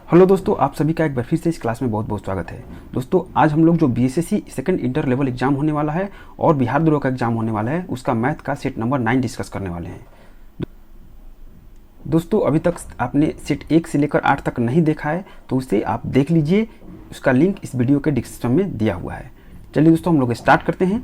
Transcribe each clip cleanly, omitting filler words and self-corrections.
Hello दोस्तों, आप सभी का एक बार फिर से इस क्लास में बहुत बहुत स्वागत है। दोस्तों आज हम लोग जो BSSC second inter level exam होने वाला है और बिहार दरोगा का एग्जाम होने वाला है उसका मैथ का सेट नंबर 9 डिस्कस करने वाले हैं। दोस्तों अभी तक आपने सेट 1 से लेकर 8 तक नहीं देखा है तो उसे आप देख लीजिए, उसका लिंक इस वीडियो के डिस्क्रिप्शन में दिया हुआ है। चलिए दोस्तों हम लोग स्टार्ट करते हैं।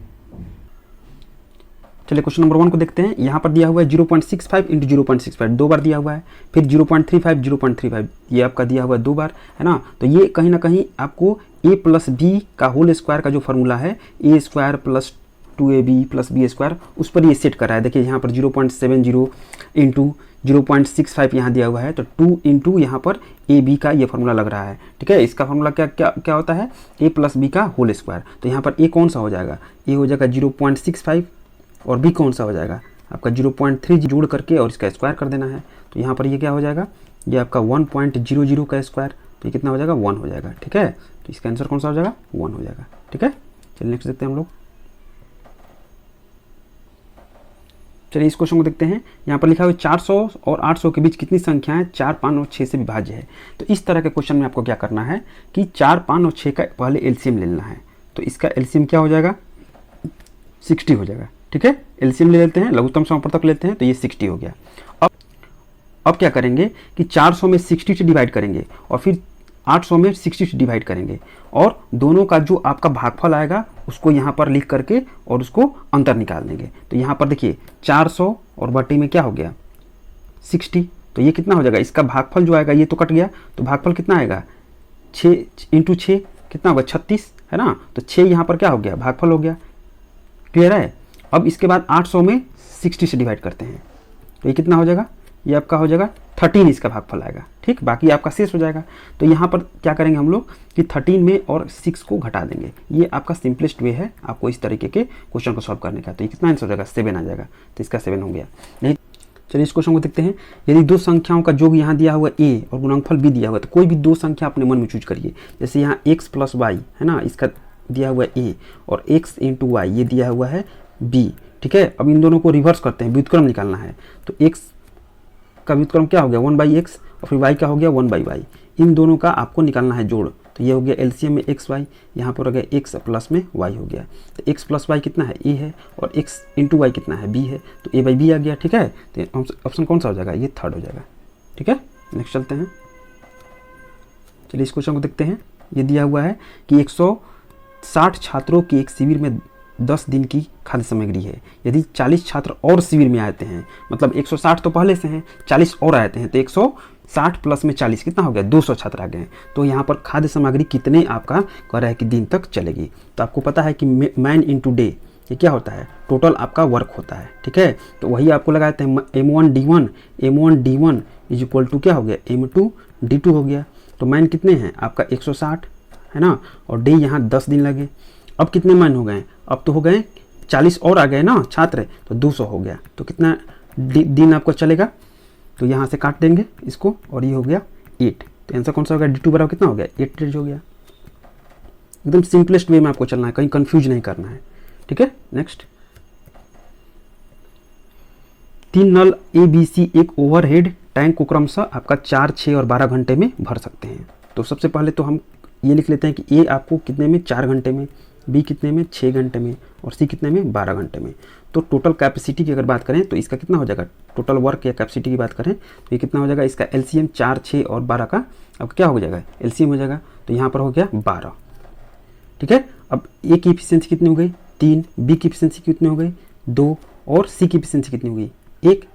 चलिए क्वेश्चन नंबर 1 को देखते हैं। यहाँ पर दिया हुआ है 0.65 इंटू 0.65 दो बार दिया हुआ है, फिर 0.35 0.35 ये आपका दिया हुआ है दो बार, है ना। तो ये कहीं ना कहीं आपको a प्लस बी का होल स्क्वायर का जो फॉर्मूला है a square plus 2ab plus B square उस पर ये सेट कर रहा है। देखिए यहाँ पर 0.70 इंटू 0.65 यहाँ दिया हुआ है, तो 2 इंटू यहाँ पर ए बी का ये फार्मूला लग रहा है। ठीक है, इसका फार्मूला क्या क्या क्या होता है, a प्लस बी का होल स्क्वायर। तो यहाँ पर a कौन सा हो जाएगा, a हो जाएगा 0.65 और b कौन सा हो जाएगा आपका 0.3 जोड़ करके और इसका स्क्वायर कर देना है। तो यहाँ पर ये क्या हो जाएगा, ये आपका 1.00 का स्क्वायर, तो ये कितना हो जाएगा 1 हो जाएगा। ठीक है, तो इसका आंसर कौन सा हो जाएगा 1 हो जाएगा। ठीक है, चलिए नेक्स्ट देखते हैं हम लोग। चलिए इस क्वेश्चन को देखते हैं। यहाँ पर लिखा हुआ है 400 और 800 के बीच कितनी संख्याएं 4, 5 और 6 से विभाज्य है। तो इस तरह के क्वेश्चन में आपको क्या करना है कि 4, 5 और 6 का पहले एलसीएम ले लेना है। तो इसका एलसीएम क्या हो जाएगा 60 हो जाएगा। ठीक है, एलसीएम ले लेते हैं, लघुत्तम समापवर्तक लेते हैं, तो ये 60 हो गया। अब क्या करेंगे कि 400 में 60 से डिवाइड करेंगे और फिर 800 में 60 से डिवाइड करेंगे और दोनों का जो आपका भागफल आएगा उसको यहाँ पर लिख करके और उसको अंतर निकाल देंगे। तो यहाँ पर देखिए 400 और बटे में क्या हो गया 60, तो ये कितना हो जाएगा, इसका भागफल जो आएगा ये तो कट गया, तो भागफल कितना आएगा 6 इंटू 6 कितना होगा 36, है ना। तो 6 यहाँ पर क्या हो गया भागफल हो गया। क्लियर है। अब इसके बाद 800 में 60 से डिवाइड करते हैं, तो ये कितना हो जाएगा, ये आपका हो जाएगा 13 इसका भागफल आएगा। ठीक, बाकी आपका शेष हो जाएगा। तो यहाँ पर क्या करेंगे हम लोग कि 13 में और 6 को घटा देंगे। ये आपका सिंपलेस्ट वे है आपको इस तरीके के क्वेश्चन को सॉल्व करने का। तो ये कितना आंसर हो जाएगा 7 आ जाएगा, तो इसका 7 हो गया। नहीं, चलिए इस क्वेश्चन को देखते हैं। यदि दो संख्याओं का योग यहाँ दिया हुआ a और गुणनफल b दिया हुआ है, तो कोई भी दो संख्या अपने मन में चूज करिए। जैसे यहाँ x प्लस वाई है ना, इसका दिया हुआ है a और x इंटू वाई ये दिया हुआ है b। ठीक है, अब इन दोनों को रिवर्स करते हैं, व्युत्क्रम निकालना है। तो x का व्युत्क्रम क्या हो गया 1/x और फिर y का हो गया 1/y। इन दोनों का आपको निकालना है जोड़। तो ये हो गया एलसीएम में x y, यहाँ पर हो गया x प्लस में y हो गया। तो x प्लस y कितना है a है और x इंटू वाई कितना है b है, तो a/b आ गया। ठीक है, तो ऑप्शन कौन सा हो जाएगा, ये थर्ड हो जाएगा। ठीक है, नेक्स्ट चलते हैं। चलिए इस क्वेश्चन को देखते हैं। ये दिया हुआ है कि 160 छात्रों के एक शिविर में 10 दिन की खाद्य सामग्री है। यदि 40 छात्र और शिविर में आते हैं, मतलब 160 तो पहले से हैं, 40 और आते हैं, तो 160 प्लस में 40 कितना हो गया 200 छात्र आ गए हैं। तो यहाँ पर खाद्य सामग्री कितने आपका कह रहा है कि दिन तक चलेगी। तो आपको पता है कि मैन इंटू डे ये क्या होता है, टोटल आपका वर्क होता है। ठीक है, तो वही आपको लगाते हैं m1d1 इज इक्वल टू क्या हो गया m2d2 हो गया। तो मैन कितने हैं आपका 160 है ना, और डे यहाँ 10 दिन लगे। अब कितने मैन हो गए, अब तो हो गए 40 और आ गए ना छात्र, तो 200 हो गया। तो कितना दिन आपको चलेगा, तो यहाँ से काट देंगे इसको और ये हो गया 8। तो आंसर कौन सा हो गया d2 बराबर कितना हो गया 8 डेज हो गया। एकदम सिंपलेस्ट वे में आपको चलना है, कहीं कंफ्यूज नहीं करना है। ठीक है, नेक्स्ट। 3 नल ABC एक ओवरहेड टैंक को क्रमशः आपका 4, 6 और 12 घंटे में भर सकते हैं। तो सबसे पहले तो हम ये लिख लेते हैं कि A आपको कितने में 4 घंटे में, B कितने में 6 घंटे में और C कितने में 12 घंटे में। तो टोटल कैपेसिटी की अगर बात करें तो इसका कितना हो जाएगा, टोटल वर्क या कैपेसिटी की बात करें तो ये कितना हो जाएगा, इसका एलसीएम 4, 6 और 12 का अब क्या हो जाएगा एलसीएम हो जाएगा। तो यहाँ पर हो गया 12। ठीक है, अब A की इफिशियंसी कितनी हो गई 3, B की इफिशियंसी कितनी हो गई 2 और C की इफिशियंसी कितनी हो गई 1।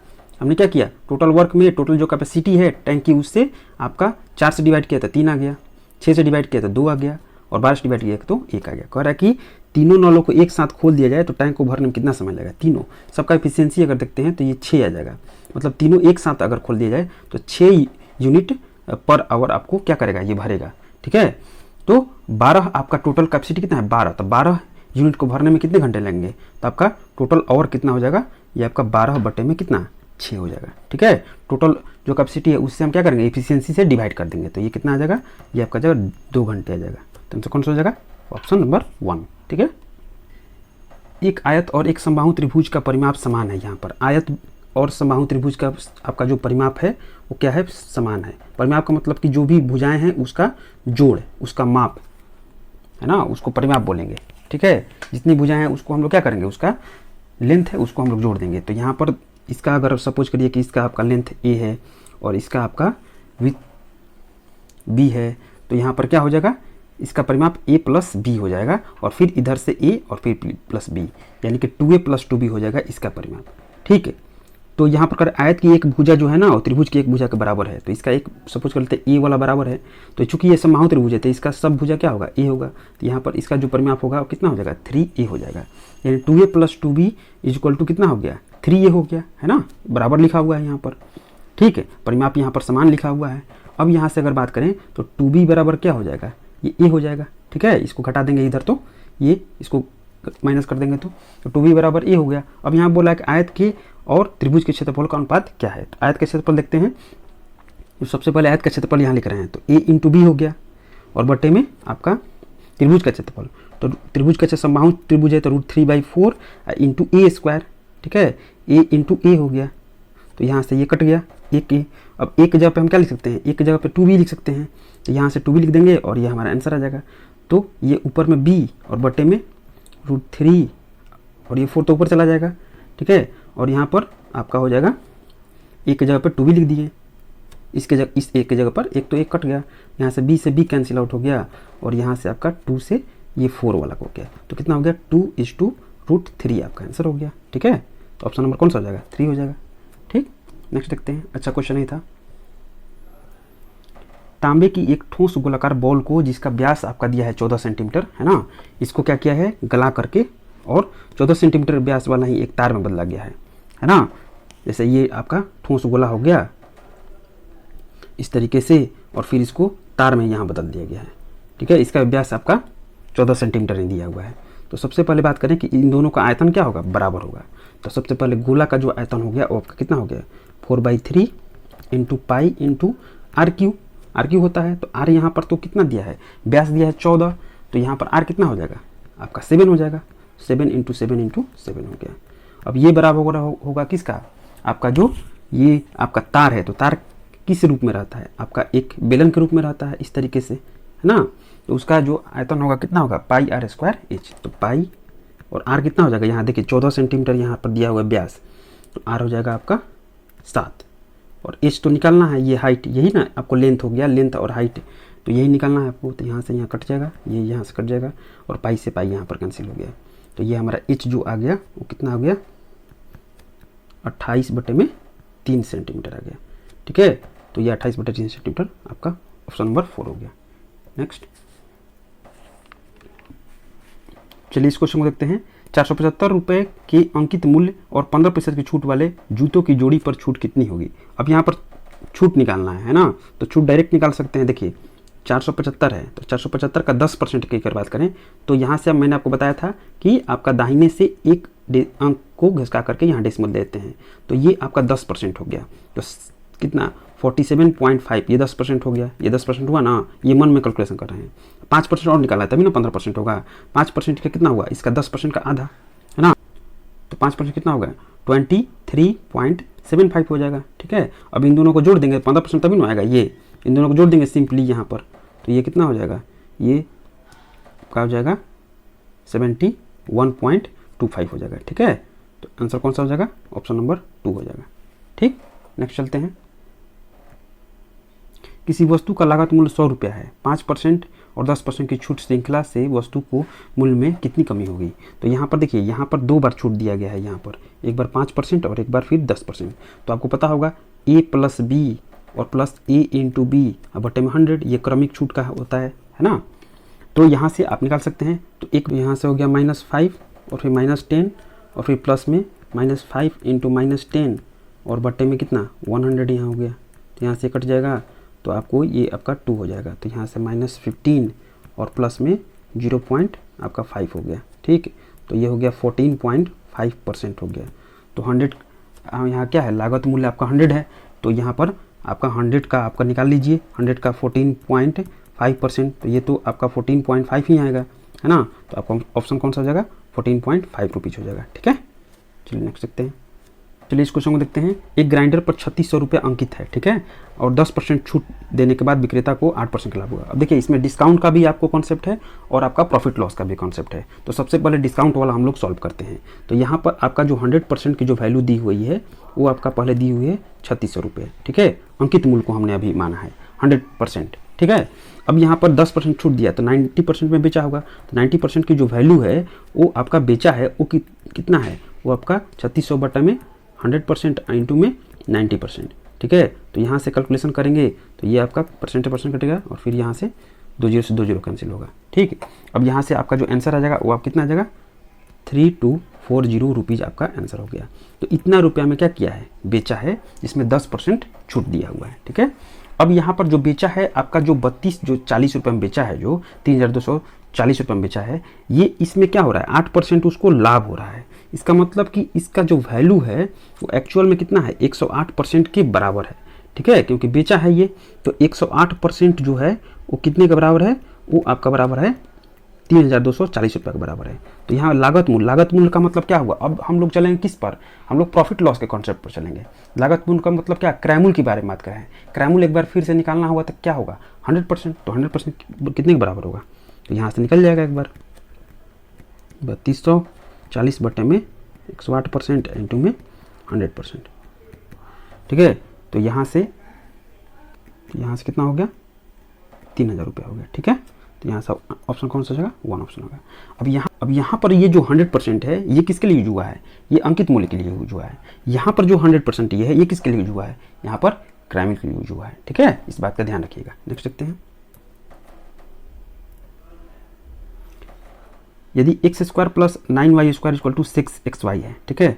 हमने क्या किया, टोटल वर्क में टोटल जो कैपेसिटी है टैंक की उससे आपका 4 से डिवाइड किया था 3 आ गया, 6 से डिवाइड किया तो 2 आ गया और 12 से डिवाइड किया तो 1 आ गया। कह रहा है कि तीनों नलों को एक साथ खोल दिया जाए तो टैंक को भरने में कितना समय लगेगा। तीनों सबका एफिशिएंसी अगर देखते हैं तो ये 6 आ जाएगा, मतलब तीनों एक साथ अगर खोल दिया जाए तो 6 यूनिट पर आवर आपको क्या करेगा ये भरेगा। ठीक है, तो 12 आपका टोटल कैपेसिटी कितना है 12, तो 12 यूनिट को भरने में कितने घंटे लगेंगे, तो आपका टोटल आवर कितना हो जाएगा, ये आपका 12 बटे में कितना 6 हो जाएगा। ठीक है, टोटल जो कैपेसिटी है उससे हम क्या करेंगे एफिशिएंसी से डिवाइड कर देंगे, तो ये कितना आ जाएगा, ये आपका जाएगा 2 घंटे आ जाएगा। तो आंसर कौन सा हो जाएगा ऑप्शन नंबर 1। ठीक है, एक आयत और एक समबाहु त्रिभुज का परिमाप समान है। यहाँ पर आयत और समबाहु त्रिभुज का आपका जो परिमाप है वो क्या है, समान है। परिमाप का मतलब कि जो भी भुजाएं हैं उसका जोड़, उसका माप है ना, उसको परिमाप बोलेंगे। ठीक है, जितनी भुजाएं हैं उसको हम लोग क्या करेंगे, उसका लेंथ है उसको हम लोग जोड़ देंगे। तो यहाँ पर इसका अगर सपोज करिए कि इसका आपका लेंथ ए है और इसका आपका विड्थ बी है, तो यहाँ पर क्या हो जाएगा, इसका परिमाप a प्लस बी हो जाएगा और फिर इधर से a और फिर प्लस बी, यानी कि 2a प्लस 2b हो जाएगा इसका परिमाप। ठीक है, तो यहाँ पर कर आयत की एक भुजा जो है ना और त्रिभुज की एक भुजा के बराबर है, तो इसका एक सपोज कर लेते हैं a वाला बराबर है, तो चूंकि ये समबाहु त्रिभुज है तो इसका सब भुजा क्या होगा, a होगा। तो यहाँ पर इसका जो परिमाप होगा वो कितना हो जाएगा, 3a हो जाएगा, यानी 2a plus 2b is equal to कितना हो गया, 3a हो गया, है ना, बराबर लिखा हुआ है यहाँ पर। ठीक है, परिमाप यहाँ पर समान लिखा हुआ है। अब यहाँ से अगर बात करें तो 2b बराबर क्या हो जाएगा, ये a हो जाएगा। ठीक है, इसको घटा देंगे इधर तो ये इसको माइनस कर देंगे तो 2b बराबर a हो गया। अब यहाँ बोला है कि आयत के और त्रिभुज के क्षेत्रफल का अनुपात क्या है। तो आयत का क्षेत्रफल देखते हैं, तो सबसे पहले आयत का क्षेत्रफल यहाँ लिख रहे हैं, तो a इंटू बी हो गया और बटे में आपका त्रिभुज का क्षेत्रफल, तो त्रिभुज का समबाहु त्रिभुज है तो √3/4 इंटू ए स्क्वायर। ठीक है, a इंटू ए हो गया, तो यहाँ से ये कट गया एक ए। अब एक जगह पे हम क्या लिख सकते हैं, एक जगह पे 2b लिख सकते हैं, तो यहाँ से 2b लिख देंगे और ये हमारा आंसर आ जाएगा। तो ये ऊपर में b और बटे में √3 और ये 4 तो ऊपर चला जाएगा। ठीक है, और यहाँ पर आपका हो जाएगा एक जगह पर 2b लिख दिए, इसके जगह इस एक के जगह पर एक तो एक कट गया, यहाँ से b से b कैंसिल आउट हो गया और यहाँ से आपका 2 से ये 4 वाला हो गया, तो कितना हो गया 2:√3 आपका आंसर हो गया। ठीक है, तो ऑप्शन नंबर कौन सा हो जाएगा, 3 हो जाएगा। ठीक, नेक्स्ट देखते हैं। अच्छा क्वेश्चन नहीं था। तांबे की एक ठोस गोलाकार बॉल को जिसका व्यास आपका दिया है 14 सेंटीमीटर, है ना, इसको क्या किया है, गला करके और 14 सेंटीमीटर व्यास वाला ही एक तार में बदला गया है ना। जैसे ये आपका ठोस गोला हो गया इस तरीके से और फिर इसको तार में यहाँ बदल दिया गया है। ठीक है, इसका व्यास आपका 14 सेंटीमीटर ही दिया हुआ है। तो सबसे पहले बात करें कि इन दोनों का आयतन क्या होगा, बराबर होगा। तो सबसे पहले गोला का जो आयतन हो गया वो आपका कितना हो गया, 4/3 into pi into R cube होता है। तो आर यहाँ पर तो कितना दिया है, व्यास दिया है 14, तो यहाँ पर आर कितना हो जाएगा आपका 7 हो जाएगा, 7 इंटू 7 इंटू 7 हो गया। अब ये बराबर होगा किसका, आपका जो ये आपका तार है, तो तार किस रूप में रहता है, आपका एक बेलन के रूप में रहता है इस तरीके से, है ना। तो उसका जो आयतन होगा कितना होगा, πr²h। तो पाई और आर कितना हो जाएगा, यहाँ देखिए 14 सेंटीमीटर यहाँ पर दिया हुआ व्यास, तो आर हो जाएगा आपका 7 और एच तो निकालना है, ये हाइट यही ना आपको लेंथ हो गया, लेंथ और हाइट तो यही निकालना है आपको। तो यहाँ से यहाँ कट जाएगा, ये यहाँ से कट जाएगा और पाई से पाई यहाँ पर कैंसिल हो गया। तो ये हमारा एच जो आ गया वो कितना हो गया, 28/3 सेंटीमीटर आ गया। ठीक है, तो ये 28/3 सेंटीमीटर आपका ऑप्शन नंबर 4 हो गया। नेक्स्ट चलिए इस क्वेश्चन को देखते हैं। 475 रुपये के अंकित मूल्य और 15% की छूट वाले जूतों की जोड़ी पर छूट कितनी होगी। अब यहाँ पर छूट निकालना है ना, तो छूट डायरेक्ट निकाल सकते हैं। देखिए 475 है तो 475 का 10% की अगर बात करें तो यहाँ से अब मैंने आपको बताया था कि आपका दाहिने से एक अंक को घिसका करके यहाँ डेसिमल देते हैं, तो ये आपका 10% हो गया। तो कितना 47.5, ये 10% हो गया, ये 10% हुआ ना, ये मन में कैलकुलेशन कर रहे हैं। 5% और निकाला है तभी ना 15% होगा। 5% का कितना हुआ, इसका 10% का आधा, है ना, तो 5% कितना होगा 23.75 हो जाएगा। ठीक है, अब इन दोनों को जोड़ देंगे 15% तभी ना आएगा, ये इन दोनों को जोड़ देंगे सिंपली यहाँ पर, तो ये कितना हो जाएगा, ये क्या हो जाएगा 71.25 हो जाएगा। ठीक है, तो आंसर कौन सा हो जाएगा, ऑप्शन नंबर 2 हो जाएगा। ठीक, नेक्स्ट चलते हैं। किसी वस्तु का लागत मूल्य 100 रुपया है, 5% और 10% की छूट श्रृंखला से वस्तु को मूल्य में कितनी कमी होगी। तो यहाँ पर देखिए, यहाँ पर 2 बार छूट दिया गया है, यहाँ पर एक बार 5% और एक बार फिर 10%। तो आपको पता होगा a प्लस बी और प्लस a इंटू बी बटे में 100, ये क्रमिक छूट का होता है ना। तो यहाँ से आप निकाल सकते हैं। तो एक यहाँ से हो गया -5 और फिर -10 और फिर प्लस में -5 इंटू -10 और बटे में कितना 100 यहाँ हो गया, तो यहाँ से कट जाएगा, तो आपको ये आपका 2 हो जाएगा। तो यहाँ से -15 और प्लस में 0.5 हो गया। ठीक, तो ये हो गया 14.5% हो गया। तो 100 यहाँ क्या है, लागत मूल्य आपका 100 है, तो यहाँ पर आपका 100 का आपका निकाल लीजिए, 100 का 14.5%, तो ये तो आपका 14.5 ही आएगा, है ना। तो आपका ऑप्शन कौन सा हो जाएगा, 14.5 रुपीज़ हो जाएगा। ठीक है, चलिए नेक्स्ट देखते हैं। चलिए इस क्वेश्चन को देखते हैं। एक ग्राइंडर पर 3600 रुपये अंकित है, ठीक है, और 10% छूट देने के बाद विक्रेता को 8% का लाभ हुआ। अब देखिए इसमें डिस्काउंट का भी आपको कॉन्सेप्ट है और आपका प्रॉफिट लॉस का भी कॉन्सेप्ट है। तो सबसे पहले डिस्काउंट वाला हम लोग सॉल्व करते हैं। तो यहाँ पर आपका जो 100% की जो वैल्यू दी हुई है वो आपका पहले दी हुई है 3600 रुपये, ठीक है, अंकित मूल्य को हमने अभी माना है 100%, ठीक है। अब यहाँ पर 10% छूट दिया तो 90% में बेचा होगा। तो 90% की जो वैल्यू है वो आपका बेचा है वो कितना है, वो आपका 3600 बटा में 100% इंटू में 90%, ठीक है। तो यहाँ से कैलकुलेशन करेंगे तो ये आपका परसेंट कटेगा और फिर यहाँ से 20 से 20 कैंसिल होगा, ठीक है। अब यहाँ से आपका जो आंसर आ जाएगा वो आप कितना आ जाएगा 3240 रुपीज़ आपका आंसर हो गया। तो इतना रुपया में क्या किया है, बेचा है, जिसमें 10% छूट दिया हुआ है, ठीक है। अब यहाँ पर जो बेचा है आपका जो 40 रुपये में बेचा है, जो 3240 रुपये में बेचा है, ये इसमें क्या हो रहा है 8% उसको लाभ हो रहा है। इसका मतलब कि इसका जो वैल्यू है वो एक्चुअल में कितना है 108% के बराबर है, ठीक है, क्योंकि बेचा है ये। तो 108% जो है वो कितने के बराबर है, वो आपका बराबर है 3240 रुपये के बराबर है। तो यहाँ लागत मूल्य का मतलब क्या हुआ, अब हम लोग चलेंगे किस पर, हम लोग प्रॉफिट लॉस के कॉन्सेप्ट पर चलेंगे। लागत मूल्य का मतलब क्या, क्रय मूल्य के बारे में बात करें। क्रय मूल्य एक बार फिर से निकालना होगा तो क्या होगा 100%, तो 100% कितने के बराबर होगा, तो यहाँ से निकल जाएगा एक बार 3240 बटे में 108% इंटू में 100%, ठीक है। तो यहाँ से कितना हो गया 3000 रुपये हो गया, ठीक है। तो यहाँ से ऑप्शन कौन सा जाएगा, 1 ऑप्शन होगा। अब यहाँ पर ये जो 100% है ये किसके लिए यूज हुआ है, ये अंकित मूल्य के लिए यूज हुआ है। यहाँ पर जो 100% ये है ये किसके लिए यूज हुआ है, यहाँ पर क्रय मूल्य के लिए यूज हुआ है, ठीक है। इस बात का ध्यान रखिएगा। नेक्स्ट देखते हैं। यदि x² plus 9y² equal to 6xy है, ठीक है,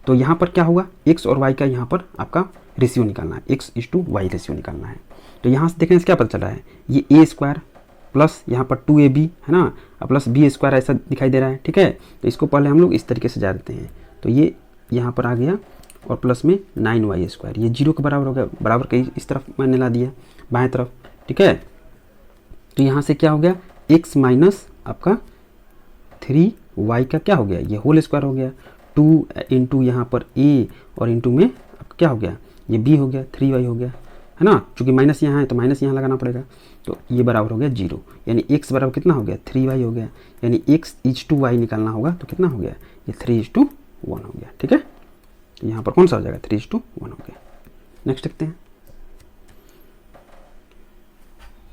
तो यहाँ पर क्या होगा x और y का यहाँ पर आपका रेशियो निकालना है, x:y रेशियो निकालना है। तो यहाँ से देखने से क्या पता चला है, ये a² प्लस यहाँ पर 2ab है ना, प्लस b² ऐसा दिखाई दे रहा है, ठीक है। तो इसको पहले हम लोग इस तरीके से जा देते हैं। तो ये यहाँ पर आ गया और प्लस में 9y², ये 0 के बराबर हो गया, बराबर के इस तरफ मैंने ला दिया बाएं तरफ, ठीक है। तो यहाँ से क्या हो गया x माइनस आपका 3y का क्या हो गया, ये होल स्क्वायर हो गया, 2 इंटू यहाँ पर a और इंटू में आपका क्या हो गया, ये b हो गया, 3y हो गया, है ना, चूँकि माइनस यहाँ है तो माइनस यहाँ लगाना पड़ेगा। तो ये बराबर हो गया 0, यानी x बराबर कितना हो गया 3y हो गया, यानी x:y निकालना होगा तो कितना हो गया, ये 3:1 हो गया, ठीक है। तो यहाँ पर कौन सा हो जाएगा 3:1 हो गया। नेक्स्ट देखते हैं।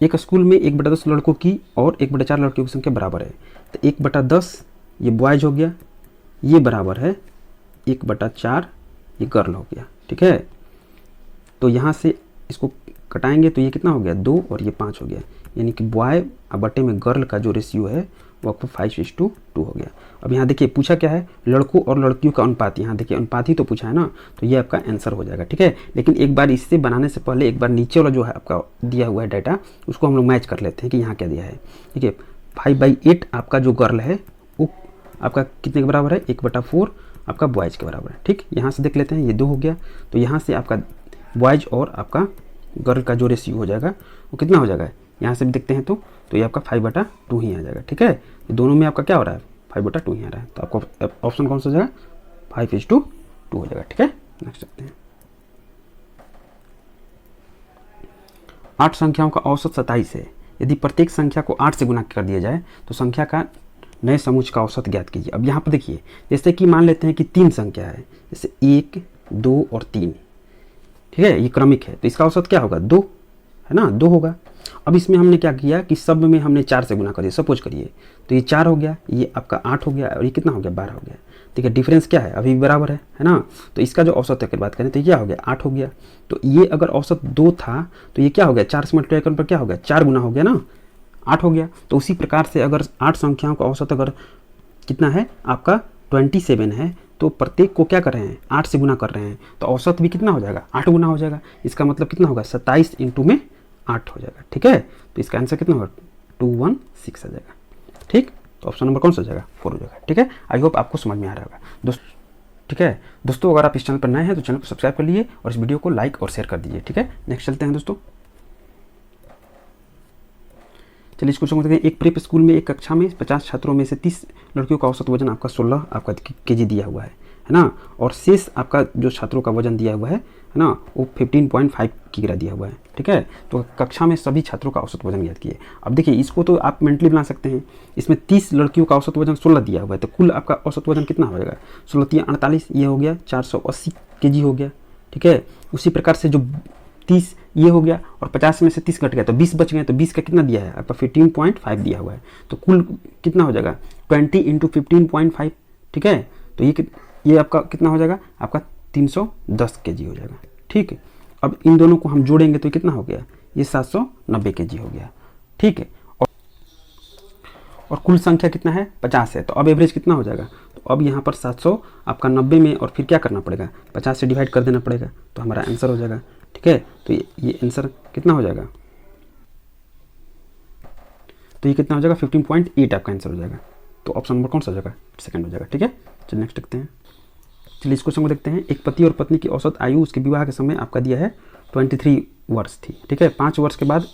एक स्कूल में 1/10 लड़कों की और 1/4 लड़कियों की संख्या बराबर है। तो 1/10 ये बॉयज हो गया, ये बराबर है 1/4 ये गर्ल हो गया, ठीक है। तो यहाँ से इसको कटाएंगे तो ये कितना हो गया 2 और ये 5 हो गया, यानी कि बॉय बटे में गर्ल का जो रेशियो है वो आपको 5:2 हो गया। अब यहाँ देखिए पूछा क्या है, लड़कों और लड़कियों का अनुपात, यहाँ देखिए अनुपात ही तो पूछा है ना, तो ये आपका आंसर हो जाएगा, ठीक है। लेकिन एक बार इससे बनाने से पहले एक बार नीचे वाला जो है आपका दिया हुआ है डाटा उसको हम लोग मैच कर लेते हैं कि यहाँ क्या दिया है, ठीक है। 5/8 आपका जो गर्ल है वो आपका कितने के बराबर है 1/4 आपका बॉयज़ के बराबर है, ठीक। यहाँ से देख लेते हैं ये 2 हो गया, तो यहाँ से आपका बॉयज़ और आपका गर्ल का जो रेशियो हो जाएगा वो कितना हो जाएगा, यहाँ से भी देखते हैं तो ये आपका 5/2 ही आ जाएगा, ठीक है। दोनों में आपका क्या हो रहा है 5/2 ही आ रहा है, तो आपको ऑप्शन कौन सा हो जाएगा 5:2 हो जाएगा, ठीक है। नेक्स्ट देखते हैं। 8 संख्याओं का औसत 27 है। यदि प्रत्येक संख्या को 8 से गुना कर दिया जाए तो संख्या का नए समूह का औसत ज्ञात कीजिए। अब यहाँ पर देखिए जैसे कि मान लेते हैं कि 3 संख्या है, जैसे 1, 2 और 3, ठीक है, ये क्रमिक है, तो इसका औसत क्या होगा 2 है ना, 2 होगा। अब इसमें हमने क्या किया कि सब में हमने 4 से गुना कर दिया, सपोज करिए, तो ये 4 हो गया, ये आपका 8 हो गया और ये कितना हो गया 12 हो गया, ठीक है। डिफरेंस क्या है अभी बराबर है ना, तो इसका जो औसत अगर बात करें तो क्या हो गया 8 हो गया। तो ये अगर औसत 2 था तो ये क्या हो गया 4 से मल्टीप्लाई करने पर क्या हो गया 4 गुना हो गया ना, 8 हो गया। तो उसी प्रकार से अगर 8 संख्याओं का औसत अगर कितना है आपका 27 है, तो प्रत्येक को क्या कर रहे हैं 8 से गुना कर रहे हैं, तो औसत भी कितना हो जाएगा 8 गुना हो जाएगा। इसका मतलब कितना होगा 27 इंटू में 8 हो जाएगा, ठीक है। तो इसका आंसर कितना होगा 216 आ जाएगा, ठीक। तो ऑप्शन नंबर कौन सा हो जाएगा 4 हो जाएगा, ठीक है। आई होप आपको समझ में आ रहा होगा दोस्तों, ठीक है। दोस्तों अगर आप इस चैनल पर नए हैं तो चैनल को सब्सक्राइब कर लीजिए और इस वीडियो को लाइक और शेयर कर दीजिए, ठीक है। नेक्स्ट चलते हैं दोस्तों। चलिए इस क्वेश्चन को देखते हैं। एक प्रेप स्कूल में एक कक्षा में 50 छात्रों में से 30 लड़कियों का औसत वजन आपका 16 आपका केजी दिया हुआ है है ना, और शेष आपका जो छात्रों का वजन दिया हुआ है ना, वो 15.5 किग्रा दिया हुआ है। ठीक है, तो कक्षा में सभी छात्रों का औसत वजन ज्ञात कीजिए। अब देखिए इसको तो आप मेंटली बना सकते हैं। इसमें 30 लड़कियों का औसत वजन 16 दिया हुआ है, तो कुल आपका औसत वजन कितना हो जाएगा, 16 48, ये हो गया 480 kg हो गया। ठीक है, उसी प्रकार से जो 30 ये हो गया और 50 में से 30 घट गया तो 20 बच गए, तो 20 का कितना दिया है आपका 15.5 दिया हुआ है, तो कुल कितना हो जाएगा 20 × 15.5। ठीक है, तो ये आपका कितना हो जाएगा, आपका 310 kg हो जाएगा। ठीक है, अब इन दोनों को हम जोड़ेंगे तो कितना हो गया, ये 790 kg हो गया। ठीक है, और कुल संख्या कितना है 50 है, तो अब एवरेज कितना हो जाएगा, तो अब यहाँ पर 700 आपका 90 में और फिर क्या करना पड़ेगा 50 से डिवाइड कर देना पड़ेगा, तो हमारा आंसर हो जाएगा। ठीक है, तो ये आंसर कितना हो जाएगा, तो ये कितना हो जाएगा 15.8 आपका आंसर हो जाएगा। तो ऑप्शन नंबर कौन सा हो जाएगा, सेकंड हो जाएगा। ठीक है, चलिए नेक्स्ट देखते हैं। चलिए इस क्वेश्चन को देखते हैं। एक पति और पत्नी की औसत आयु उसके विवाह के समय आपका दिया है 23 वर्ष थी। ठीक है, 5 वर्ष के बाद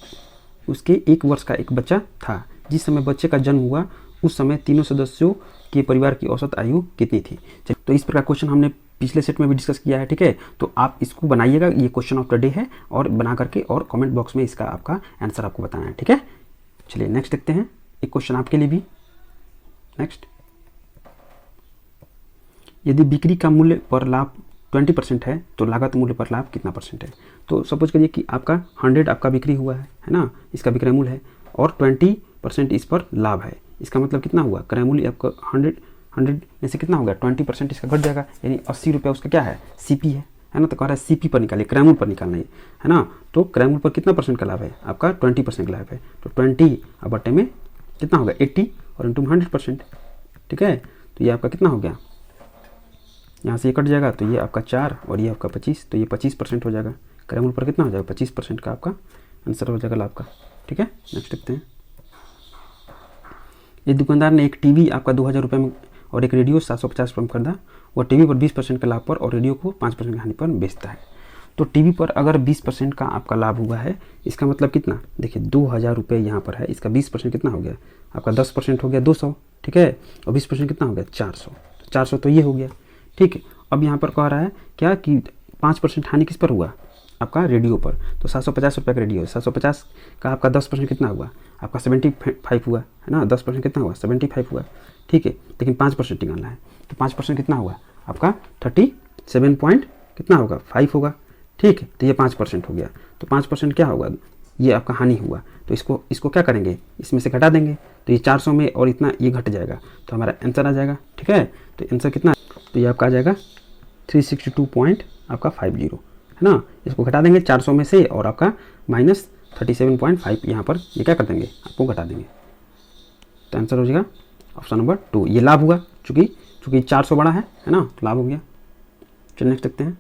उसके 1 वर्ष का एक बच्चा था। जिस समय बच्चे का जन्म हुआ उस समय तीनों सदस्यों के परिवार की औसत आयु कितनी थी। चलिए, तो इस प्रकार क्वेश्चन हमने पिछले सेट में भी डिस्कस किया है। ठीक है, तो आप इसको बनाइएगा, ये क्वेश्चन ऑफ द डे है, और बना करके और कमेंट बॉक्स में इसका आपका आंसर आपको बताना है। ठीक है, चलिए नेक्स्ट देखते हैं, एक क्वेश्चन आपके लिए भी। नेक्स्ट, यदि बिक्री का मूल्य पर लाभ 20% है तो लागत मूल्य पर लाभ कितना परसेंट है। तो सपोज करिए कि आपका 100 आपका बिक्री हुआ है ना, इसका विक्रय मूल्य है, और 20% इस पर लाभ है। इसका मतलब कितना हुआ, क्रय मूल्य आपका 100 में से कितना हो गया 20% इसका घट जाएगा, यानी 80 रुपये उसका क्या है CP है ना। तो कह रहा है CP पर निकालिए, क्रय मूल्य पर निकालना है ना। तो क्रय मूल्य पर कितना परसेंट का लाभ है, आपका 20% का लाभ है, तो 20 अब बटे में कितना होगा 80 और इंटू 100%। ठीक है, तो ये आपका कितना हो गया, यहाँ से ये कट जाएगा, तो ये आपका 4 और ये आपका 25, तो ये 25% हो जाएगा। क्रय मूल्य पर कितना हो जाएगा 25% का आपका आंसर हो जाएगा लाभ का। ठीक है, नेक्स्ट देखते हैं। ये दुकानदार ने एक टीवी आपका 2000 रुपये में और एक रेडियो 750 रुपये में खरीदा। वह टीवी पर 20% के लाभ पर और रेडियो को 5% की हानि पर बेचता है। तो टीवी पर अगर 20% का आपका लाभ हुआ है, इसका मतलब कितना, देखिए 2000 रुपये यहाँ पर है, इसका 20% कितना हो गया आपका 10% हो गया 200। ठीक है, और 20% कितना हो गया 400, तो 400 तो ये हो गया। ठीक है, अब यहाँ पर कह रहा है क्या कि 5% हानि किस पर हुआ, आपका रेडियो पर। तो 750 रुपये का रेडियो है, 750 का आपका 10% कितना हुआ, आपका 75 हुआ है ना। 10% कितना हुआ 75 हुआ। ठीक है, लेकिन 5% निकालना है, तो 5% कितना हुआ आपका 37 पॉइंट कितना होगा 5 होगा। ठीक है, तो ये 5% हो गया, तो 5% क्या होगा, ये आपका हानि हुआ। तो इसको क्या करेंगे, इसमें से घटा देंगे, तो ये 400 में और इतना ये घट जाएगा, तो हमारा आंसर आ जाएगा। ठीक है, तो आंसर कितना, तो ये आपका आ जाएगा 362.50 है ना। इसको घटा देंगे 400 में से और आपका -37.5 यहाँ पर ये क्या कर देंगे, आपको घटा देंगे, तो आंसर हो जाएगा ऑप्शन नंबर 2। ये लाभ हुआ, चूँकि 400 बड़ा है ना, तो लाभ हो गया। चलिए नेक्स्ट देखते हैं।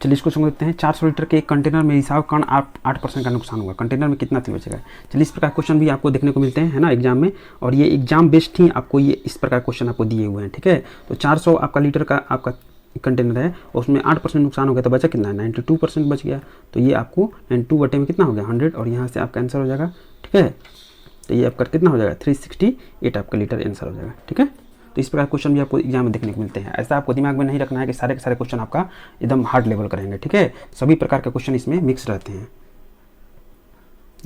चलिए इसको समझ देखते हैं। 400 लीटर के एक कंटेनर में रिसाव कारण 8% का नुकसान होगा, कंटेनर में कितना तेल बचेगा। चलिए इस प्रकार क्वेश्चन भी आपको देखने को मिलते हैं है ना एग्जाम में, और ये एग्जाम बेस्ड ही आपको ये इस प्रकार क्वेश्चन आपको दिए हुए हैं। ठीक है, तो 400 आपका लीटर का आपका कंटेनर है, उसमें 8% नुकसान हो गया, तो बचा कितना है 92% बच गया। तो ये आपको 92 बटे में कितना हो गया 100, और यहाँ से आपका आंसर हो जाएगा। ठीक है, तो ये आपका कितना हो जाएगा 368 आपका लीटर आंसर हो जाएगा। ठीक है, तो इस प्रकार क्वेश्चन भी आपको एग्जाम में देखने को मिलते हैं। ऐसा आपको दिमाग में नहीं रखना है कि सारे के सारे क्वेश्चन आपका एकदम हार्ड लेवल करेंगे। ठीक है, सभी प्रकार के क्वेश्चन इसमें मिक्स रहते हैं।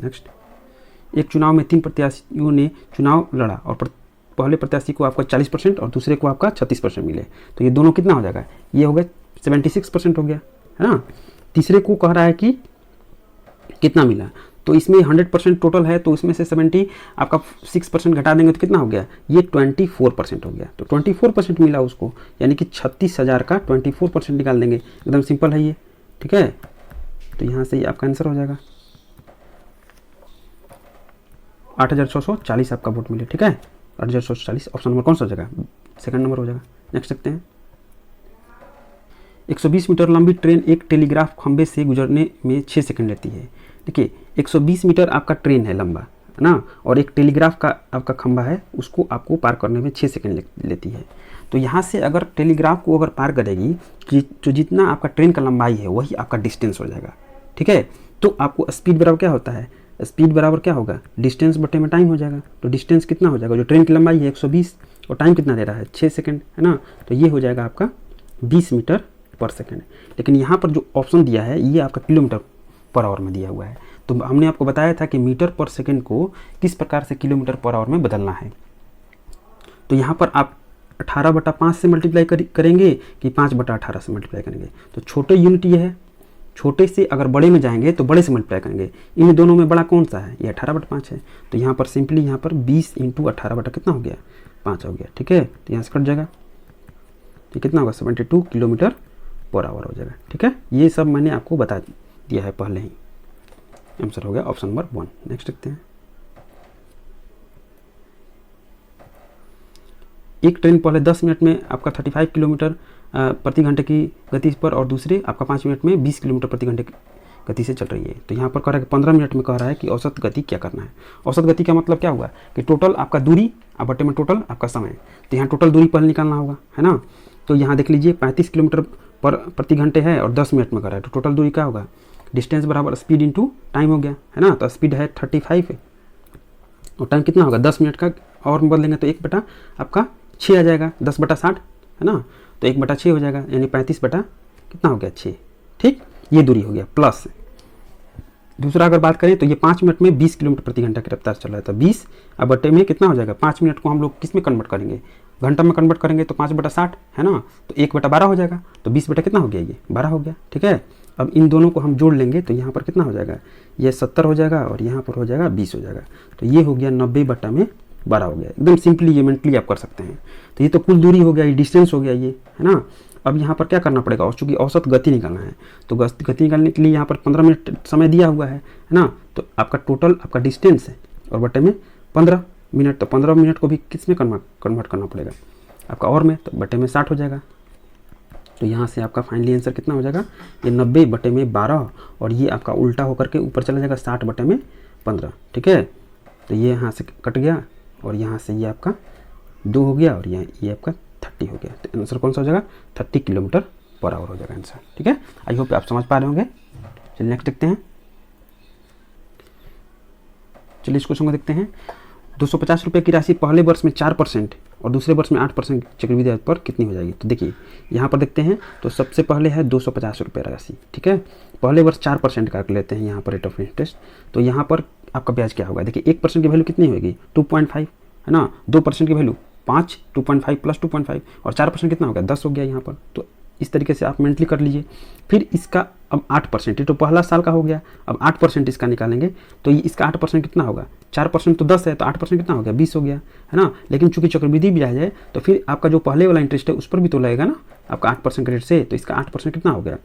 नेक्स्ट, एक चुनाव में 3 प्रत्याशियों ने चुनाव लड़ा और पहले प्रत्याशी को आपका 40% और दूसरे को आपका 36% मिले, तो ये दोनों कितना हो जाएगा, ये हो गया 76% हो गया है ना। तीसरे को कह रहा है कि कितना मिला, तो इसमें 100% टोटल है, तो इसमें से 70 आपका 6% घटा देंगे तो कितना हो गया, ये 24% हो गया। तो 24% मिला उसको, यानी कि 36,000 का 24% निकाल देंगे, एकदम सिंपल है ये। ठीक है, तो यहाँ से ये आपका आंसर हो जाएगा 8,640 आपका वोट मिले। ठीक है, 8,640 ऑप्शन नंबर कौन सा हो जाएगा, सेकंड नंबर हो जाएगा। नेक्स्ट देखते हैं। 120 मीटर लंबी ट्रेन एक टेलीग्राफ खंभे से गुजरने में 6 सेकंड लेती है। देखिए 120 मीटर आपका ट्रेन है लंबा है ना, और एक टेलीग्राफ का आपका खंभा है, उसको आपको पार करने में 6 सेकंड लेती है। तो यहाँ से अगर टेलीग्राफ को अगर पार करेगी, जो जितना आपका ट्रेन का लंबाई है वही आपका डिस्टेंस हो जाएगा। ठीक है, तो आपको स्पीड बराबर क्या होता है, स्पीड बराबर क्या होगा डिस्टेंस बटे में टाइम हो जाएगा। तो डिस्टेंस कितना हो जाएगा, जो ट्रेन की लंबाई है 120 और टाइम कितना दे रहा है 6 सेकंड, है ना। तो ये हो जाएगा आपका 20 मीटर पर सेकंड। लेकिन यहाँ पर जो ऑप्शन दिया है ये आपका किलोमीटर पर आवर में दिया हुआ है। तो हमने आपको बताया था कि मीटर पर सेकंड को किस प्रकार से किलोमीटर पर आवर में बदलना है। तो यहाँ पर आप 18/5 से मल्टीप्लाई करेंगे कि 5/18 से मल्टीप्लाई करेंगे। तो छोटे यूनिट ये है, छोटे से अगर बड़े में जाएंगे तो बड़े से मल्टीप्लाई करेंगे। इन दोनों में बड़ा कौन सा है, ये 18/5 है। तो यहाँ पर सिंपली यहाँ पर 20 × 18 कितना हो गया 5 हो गया, ठीक है। तो यहाँ से कट जाएगा, तो कितना होगा 72 किलोमीटर पर आवर हो जाएगा, ठीक है। ये सब मैंने आपको बता दिया है पहले ही। आंसर हो गया ऑप्शन नंबर 1। नेक्स्ट देखते हैं। एक ट्रेन पहले 10 मिनट में आपका 35 किलोमीटर प्रति घंटे की गति पर और दूसरे आपका 5 मिनट में 20 किलोमीटर प्रति घंटे की गति से चल रही है। तो यहाँ पर कह रहा है कि 15 मिनट में कह रहा है कि औसत गति क्या करना है। औसत गति का मतलब क्या हुआ कि टोटल आपका दूरी बटे में टोटल आपका समय। तो यहाँ टोटल दूरी पहले निकालना होगा, है ना। तो यहाँ देख लीजिए 35 किलोमीटर प्रति घंटे है और 10 मिनट में कर रहा है। तो टोटल दूरी क्या होगा, डिस्टेंस बराबर स्पीड इंटू टाइम हो गया, है ना। तो स्पीड है 35 और टाइम कितना होगा 10 मिनट का, और बदलेंगे तो 1 आपका 6 आ जाएगा, 10/60, है ना। तो 1/6 हो जाएगा, यानी 35 कितना हो गया 6, ठीक। ये दूरी हो गया। प्लस दूसरा अगर बात करें तो ये 5 मिनट में 20 किलोमीटर प्रति घंटा की रफ्तार चल रहा है। तो 20 अब बटे में कितना हो जाएगा, 5 मिनट को हम लोग किस में कन्वर्ट करेंगे, घंटा में कन्वर्ट करेंगे तो 5/60, है ना। तो 1/12 हो जाएगा। तो 20 कितना हो गया, ये 12 हो गया, ठीक है। अब इन दोनों को हम जोड़ लेंगे तो यहाँ पर कितना हो जाएगा, ये 70 हो जाएगा और यहाँ पर हो जाएगा 20 हो जाएगा। तो ये हो गया 90/12 हो गया। एकदम सिंपली ये मेंटली आप कर सकते हैं। तो ये तो कुल दूरी हो गया, ये डिस्टेंस हो गया ये, है ना। अब यहाँ पर क्या करना पड़ेगा, और चूंकि औसत गति निकालना है तो गति निकालने के लिए यहाँ पर 15 मिनट समय दिया हुआ है ना। तो आपका टोटल आपका डिस्टेंस है और बटे में 15 मिनट। तो 15 मिनट को भी किस में कन्वर्ट करना पड़ेगा, आपका और में, तो बटे में 60 हो जाएगा। तो यहाँ से आपका फाइनली आंसर कितना हो जाएगा, ये 90/12 और ये आपका उल्टा होकर के ऊपर चला जाएगा 60/15, ठीक है। तो ये यहाँ से कट गया और यहाँ से ये आपका 2 हो गया और ये आपका 30 हो गया। तो आंसर कौन सा हो जाएगा, 30 किलोमीटर पर आवर हो जाएगा आंसर, ठीक है। आई होप आप समझ पा रहे होंगे। चलिए नेक्स्ट देखते हैं। चलिए इस क्वेश्चन को देखते हैं। 250 रुपये की राशि पहले वर्ष में 4% और दूसरे वर्ष में 8% चक्रवृद्धि ब्याज पर कितनी हो जाएगी। तो देखिए यहाँ पर देखते हैं। तो सबसे पहले है 250 रुपये राशि, ठीक है। पहले वर्ष 4% का लेते हैं यहाँ पर रेट ऑफ इंटरेस्ट। तो यहाँ पर आपका ब्याज क्या होगा, देखिए 1% की वैल्यू कितनी होगी 2.5, है ना। 2% की वैल्यू 5, 2.5 प्लस 2.5 और 4% कितना हो गया 10 हो गया यहाँ पर। तो इस तरीके से आप मेंटली कर लीजिए। फिर इसका अब 8%, ये तो पहला साल का हो गया। अब 8% इसका निकालेंगे तो ये इसका 8% कितना होगा, 4% तो 10 है तो 8% कितना हो गया 20 हो गया, है ना। लेकिन चूंकि चक्रवृद्धि ब्याज है तो फिर आपका जो पहले वाला इंटरेस्ट है उस पर भी तो लगेगा ना आपका 8% रेट से। तो इसका 8% कितना हो गया,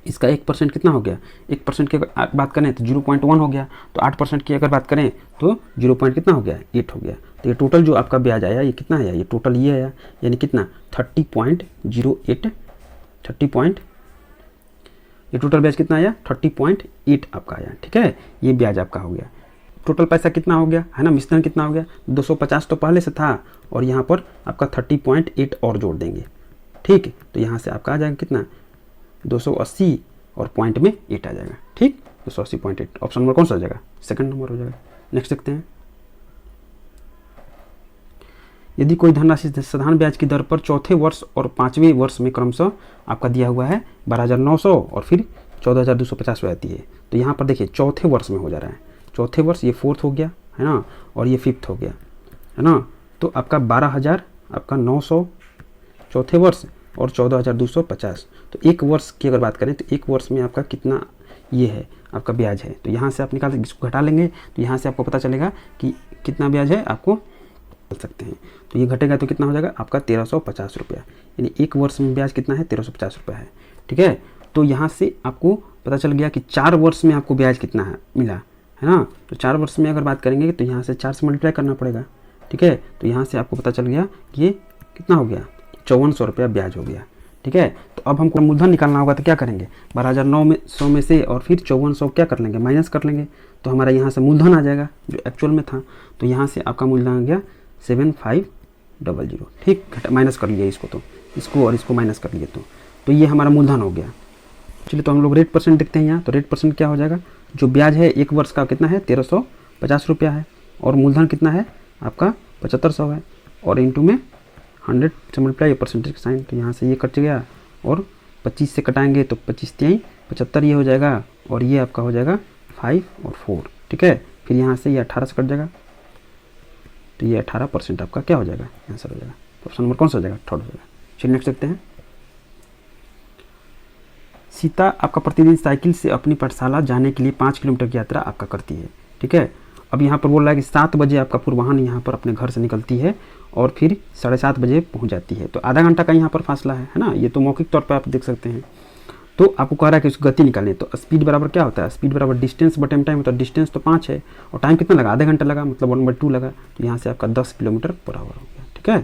इसका 1% कितना हो गया, 1% की अगर बात करें तो 0.1 हो गया। तो 8% की अगर बात करें तो 0. कितना हो गया 8 हो गया। तो ये टोटल जो आपका ब्याज आया ये कितना आया, ये टोटल ये आया, यानी कितना 30.08, ये टोटल ब्याज कितना आया 30.8 आपका आया, ठीक है। ये ब्याज आपका हो गया। टोटल पैसा कितना हो गया, है ना, मिश्रण कितना हो गया 250 तो पहले से था और यहाँ पर आपका 30.8 और जोड़ देंगे, ठीक। तो यहाँ से आपका आ जाएगा कितना 280 और पॉइंट में 8 आ जाएगा, ठीक। 280.8 ऑप्शन नंबर कौन सा हो जाएगा, सेकंड नंबर हो जाएगा। नेक्स्ट देखते हैं। यदि कोई धनराशि साधारण ब्याज की दर पर चौथे वर्ष और 5वें वर्ष में क्रमशः आपका दिया हुआ है 12,900 और फिर 14,250 रहती है। तो यहाँ पर देखिए चौथे वर्ष में हो जा रहा है। चौथे वर्ष ये 4th हो गया, है ना, और ये 5th हो गया, है ना। तो आपका 12,000 आपका 900 चौथे वर्ष और 14,250। तो एक वर्ष की अगर बात करें तो एक वर्ष में आपका कितना ये है आपका ब्याज है। तो यहाँ से आप निकाल इसको घटा लेंगे तो यहाँ से आपको पता चलेगा कि कितना ब्याज है आपको बोल सकते हैं। तो ये घटेगा तो कितना हो जाएगा आपका 1,350 रुपया, यानी एक वर्ष में ब्याज कितना है 1,350 रुपया है, ठीक है। तो यहाँ से आपको पता चल गया कि 4 वर्ष में आपको ब्याज कितना है मिला, है ना। तो 4 वर्ष में अगर बात करेंगे तो यहाँ से 4 से मल्टीप्लाई करना पड़ेगा, ठीक है। तो यहाँ से आपको पता चल गया कि ये कितना हो गया 5,400 रुपया ब्याज हो गया, ठीक है। तो अब हमको मूलधन निकालना होगा तो क्या करेंगे 12,900 में से और फिर 5,400 क्या कर लेंगे माइनस कर लेंगे। तो हमारा यहाँ से मूलधन आ जाएगा जो एक्चुअल में था। तो यहाँ से आपका मूलधन आ गया 7,500, ठीक। माइनस कर लिया इसको, तो इसको और इसको माइनस कर लिए तो ये हमारा मूलधन हो गया। चलिए तो हम लोग रेट परसेंट देखते हैं यहाँ। तो रेट परसेंट क्या हो जाएगा, जो ब्याज है एक वर्ष का कितना है 1,350 रुपया है और मूलधन कितना है आपका 7,500 है और इंटू में 100 से मल्टीप्लाई, परसेंटेज का साइन, तो यहाँ से ये कट गया और 25 से कटाएंगे तो 25 3 75 ये हो जाएगा, और ये आपका हो जाएगा 5 और 4, ठीक है। फिर यहाँ से ये 18 से कट जाएगा, तो ये 18% आपका क्या हो जाएगा, आंसर हो जाएगा। तो ऑप्शन नंबर कौन सा हो जाएगा, थर्ड हो जाएगा। चलिए नेक्स्ट देखते हैं। सीता आपका प्रतिदिन साइकिल से अपनी पाठशाला जाने के लिए 5 किलोमीटर की यात्रा आपका करती है, ठीक है। अब यहाँ पर बोल रहा है कि 7 बजे आपका पूर्वाहन यहाँ पर अपने घर से निकलती है और फिर 7:30 बजे पहुँच जाती है, तो आधा घंटा का यहाँ पर फासला है ना। ये तो मौखिक तौर पर आप देख सकते हैं। तो आपको कह रहा है कि उसकी गति निकालनी है, तो स्पीड बराबर क्या होता है, स्पीड बराबर डिस्टेंस बटे टाइम होता है। डिस्टेंस तो 5 है और टाइम कितना लगा, आधे घंटा लगा, मतलब 1/2 लगा, तो यहाँ से आपका 10 किलोमीटर बराबर हो गया, ठीक है।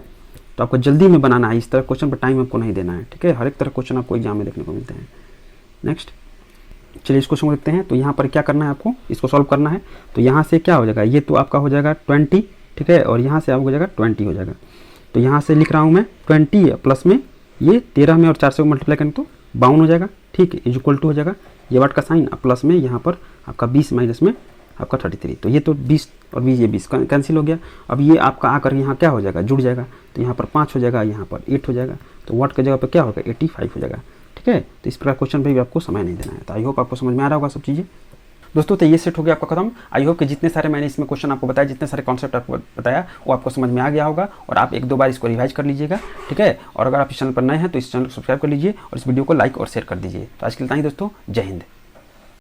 तो आपको जल्दी में बनाना है, इस तरह क्वेश्चन पर टाइम आपको नहीं देना है, ठीक है। हर एक तरह क्वेश्चन आपको एग्जाम में देखने को मिलते हैं। नेक्स्ट चलिए इस क्वेश्चन को देखते हैं। तो यहाँ पर क्या करना है, आपको इसको सॉल्व करना है। तो यहाँ से क्या हो जाएगा, ये तो आपका हो जाएगा 20, ठीक है, और यहाँ से आपको हो जाएगा 20 हो जाएगा। तो यहाँ से लिख रहा हूँ मैं 20 प्लस में ये 13 में और 4 से मल्टीप्लाई करें तो 52 हो जाएगा, ठीक है, इज इक्वल टू हो जाएगा ये वाट का साइन प्लस में यहाँ पर आपका 20 माइनस में आपका 33, तो ये तो 20 और 20 ये 20 कैंसिल हो गया। अब ये आपका आकर यहाँ क्या हो जाएगा, जुड़ जाएगा, तो यहाँ पर 5 हो जाएगा, यहाँ पर 8 हो जाएगा, तो वाट की जगह पर क्या होगा 85 हो जाएगा, ठीक है। तो इस प्रकार क्वेश्चन पे भी आपको समय नहीं देना है। तो आई होप आपको समझ में आ रहा होगा सब चीज़ें दोस्तों। तो ये सेट हो गया आपका खत्म। आई होप कि जितने सारे मैंने इसमें क्वेश्चन आपको बताया, जितने सारे कॉन्सेप्ट आपको बताया वो आपको समझ में आ गया होगा, और आप 1-2 बार इसको रिवाइज कर लीजिएगा, ठीक है। और अगर आप इस चैनल पर नए हैं तो इस चैनल को सब्सक्राइब कर लीजिए और इस वीडियो को लाइक और शेयर कर दीजिए। तो आज के लिए इतना ही दोस्तों, जय हिंद।